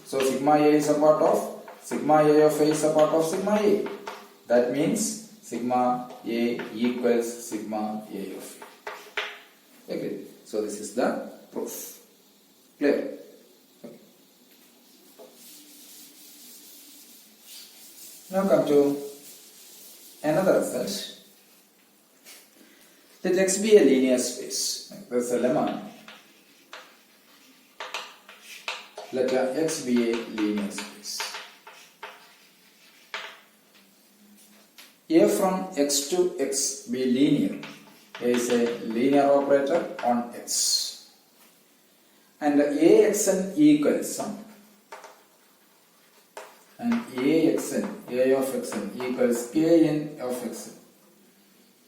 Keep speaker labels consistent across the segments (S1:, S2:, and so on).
S1: So sigma A is a part of sigma A of A is a part of sigma A. That means sigma A equals sigma A of A. Agreed. So this is the proof. Clear? Okay. Now come to another result. Let X be a linear space. There is a lemma. Let X be a linear space. A from X to X be linear. A is a linear operator on X. And AXN equals and AXN, A of Xn equals Kn of Xn.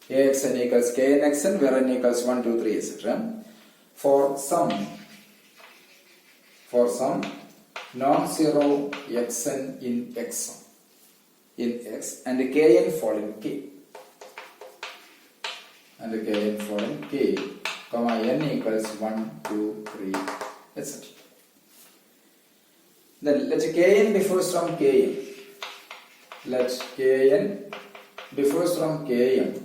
S1: AXN equals Kn Xn, where n equals 1, 2, 3, etc. For some non-zero Xn in X and Kn fall in K. And Kn fall in K, comma n equals 1, 2, 3, etc. Then let Kn differs from Km. Let Kn differs from Km.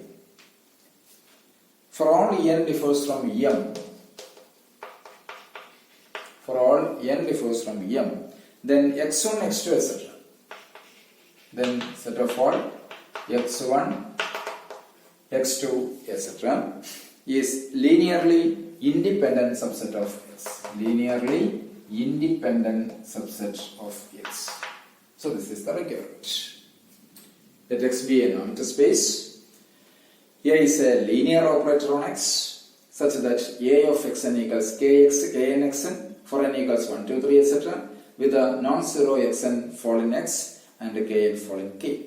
S1: For all n differs from m. For all n differs from m, then x1, x2, etc. Then set of all x1, x2, etc. is linearly independent subset of x. Linearly independent subset of x. So this is the requirement. Let X be a non-vector space. A is a linear operator on X such that A of Xn equals Kx, Kn Xn for n equals 1, 2, 3, etc. with a non-zero Xn fall in X and Kn fall in K.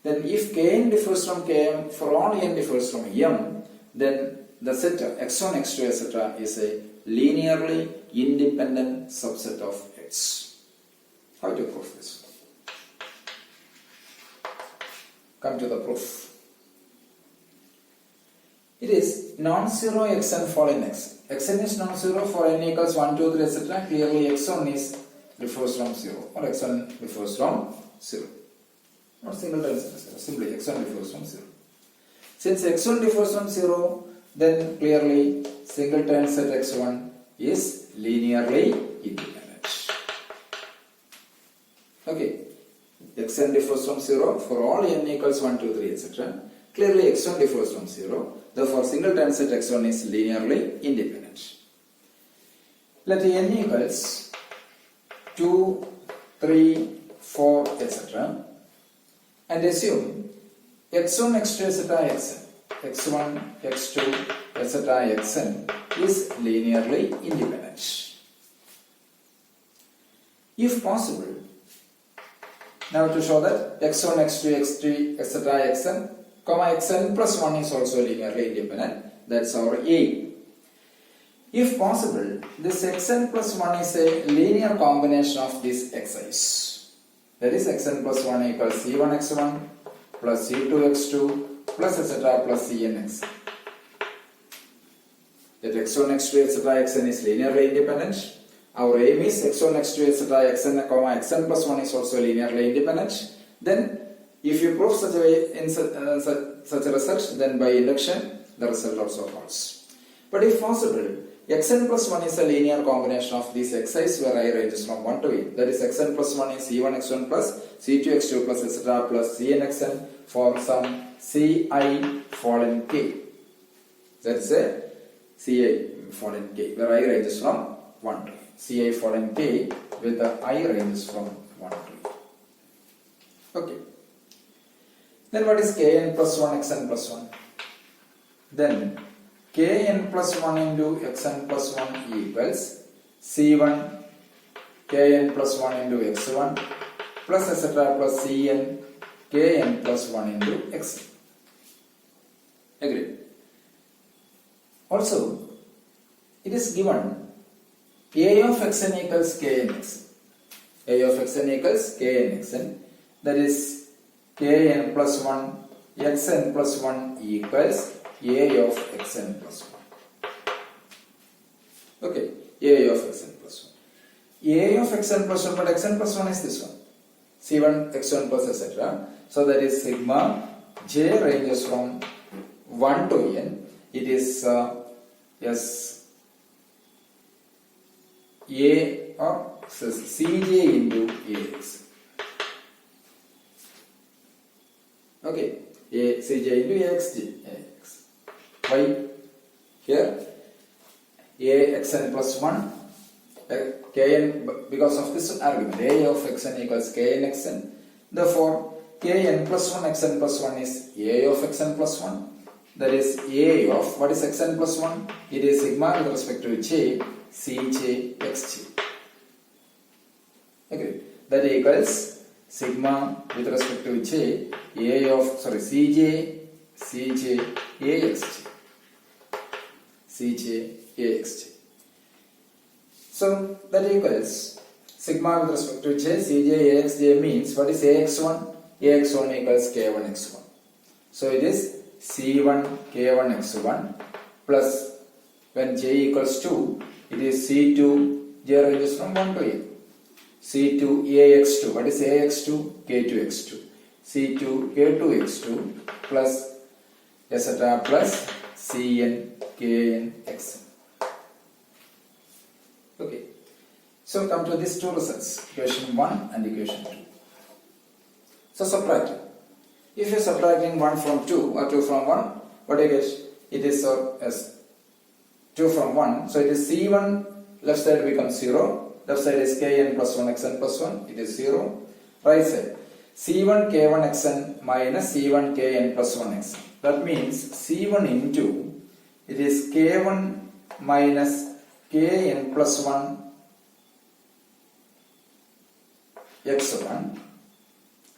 S1: Then if Kn differs from Km for all n differs from m, then the set x1, x2, etc. is a linearly independent subset of X. How to prove this? Come to the proof. It is non-zero Xn fall in X. Xn is non-zero for n equals 1, 2, 3, etc. Clearly x1 differs from 0 or x1 differs from 0. Not single time set, simply x1 differs from 0. Since x1 differs from 0, then clearly singleton set x1 is linearly independent. Okay, xn differs from 0 for all n equals 1, 2, 3, etc. Clearly x1 differs from 0, therefore singleton set x1 is linearly independent. Let n equals 2, 3, 4, etc. and assume x1, x2, etc. xn. x1, x2, etc. xn is linearly independent. If possible, now to show that x1, x2, x3, etc. xn, comma xn plus 1 is also linearly independent. That's our aim. If possible, this xn plus 1 is a linear combination of these xi's. That is xn plus 1 equals c1 x1 plus c2 x2 plus etc. plus cn xn. That x1, x2, etc. xn is linearly independent. Our aim is x1, x2, etc. xn, xn plus 1 is also linearly independent. Then, if you prove such a way in such a result, then by induction the result also holds. But if possible, xn plus 1 is a linear combination of these xi's where I ranges from 1 to n. That is xn plus 1 is c1 x1 plus c2 x2 plus etc. plus cn xn for some ci fall in k. That is a ci fall in k where I ranges from 1 to n. Ci fall in k with the I ranges from 1 to n. Okay. Then what is kn plus 1 xn plus 1? Then kn plus 1 into xn plus 1 equals c1 kn plus 1 into x1 plus etc. plus cn kn plus 1 into xn. Agreed. Also, it is given a of xn equals kn xn. A of xn equals kn xn. That is kn plus 1 xn plus 1 equals a of xn plus 1. Okay, a of xn plus A of xn plus 1, but xn plus 1 is this one. C1 x1 plus etc. So that is sigma j ranges from 1 to n. It is yes A or Cj into Ax. Okay, Cj into Ax. Why? Here Axn plus 1 Kn, because of this argument, A of xn equals Kn xn. Therefore, Kn plus 1 xn plus 1 is A of xn plus 1. That is A of, what is xn plus 1? It is sigma with respect to j, Cj xj. Okay, that equals sigma with respect to j, Cj Axj. Cj Axj. So that equals sigma with respect to j, Cj Axj means what is Ax1? Ax1 equals K1 x1. So it is C1 K1 x1 plus, when j equals 2, it is C2, j ranges from 1 to n. C2 Ax2, what is Ax2? K2 x2. C2 K2 x2 plus etc. plus Cn Kn xn. Okay. So come to these two results, equation 1 and equation 2. So subtract. If you are subtracting 1 from 2 or 2 from 1, what do you get? It is as 2 from 1. So it is C1, left side becomes 0. Left side is Kn plus 1 xn plus 1. It is 0. Right side. C1 K1 xn minus C1 Kn plus 1 xn. That means C1 into, it is K1 minus Kn plus 1 x1.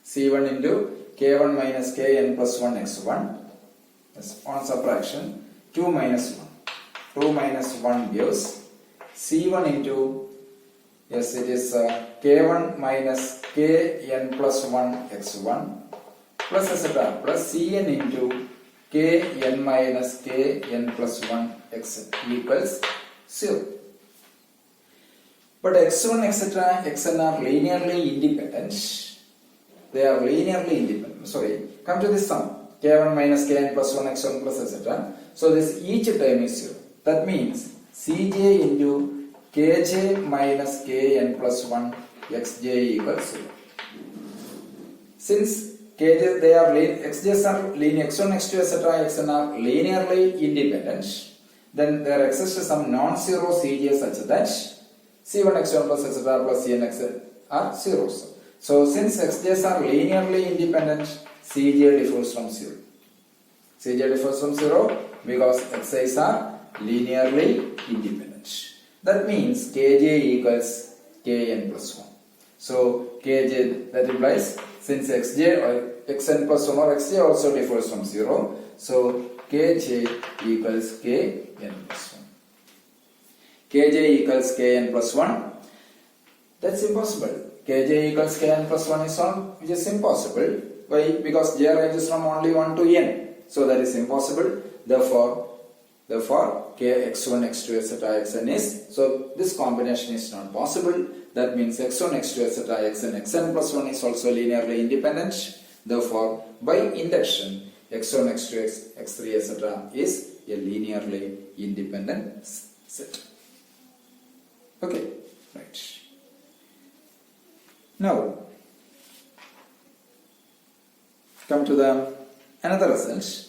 S1: C1 into K1 minus Kn plus 1 x1. Yes, on subtraction, 2 minus 1. 2 minus 1 gives C1 into, yes, it is K1 minus Kn plus 1 x1 plus etc. plus Cn into Kn minus Kn plus 1 xn equals 0. But x1 etc. xn are linearly independent. They are linearly independent. Sorry, come to this sum. K1 minus Kn plus 1 x1 plus etc. So this each term is 0. That means Cj into Kj minus Kn plus 1 xj equals 0. Since Kj, they are xj's are linear, x1, x2 etc. xn are linearly independent, then there exists some non-zero Cj such that C1 x1 plus etc. plus Cn xn are zeros. So since xj's are linearly independent, Cj differs from 0. Cj differs from 0 because xj's are linearly independent. That means Kj equals Kn plus 1. So Kj, that implies since xj or xn plus 1 or xj also differs from 0, so Kj equals Kn plus 1. Kj equals Kn plus 1. That's impossible. Kj equals Kn plus 1 is all, which is impossible. Why? Because j ranges from only 1 to n. So that is impossible. Therefore k x1, x2, etc. xn is, so this combination is not possible. That means x1, x2, etc. xn plus 1 is also linearly independent. Therefore, by induction, x1, x2, x3, etc. is a linearly independent set. Okay, right. Now, come to the another result.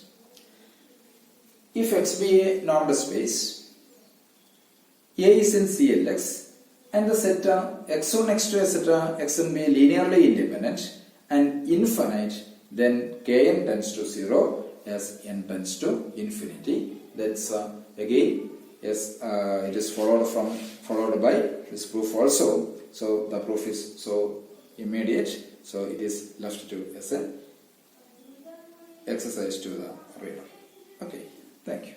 S1: If X be a normed space, A is in CLX, and the set x1, x2, etc. xn be linearly independent and infinite, then Kn tends to 0 as n tends to infinity. That's again, yes, it is followed by this proof also. So the proof is so immediate. So it is left to as an exercise to the reader. Okay, thank you.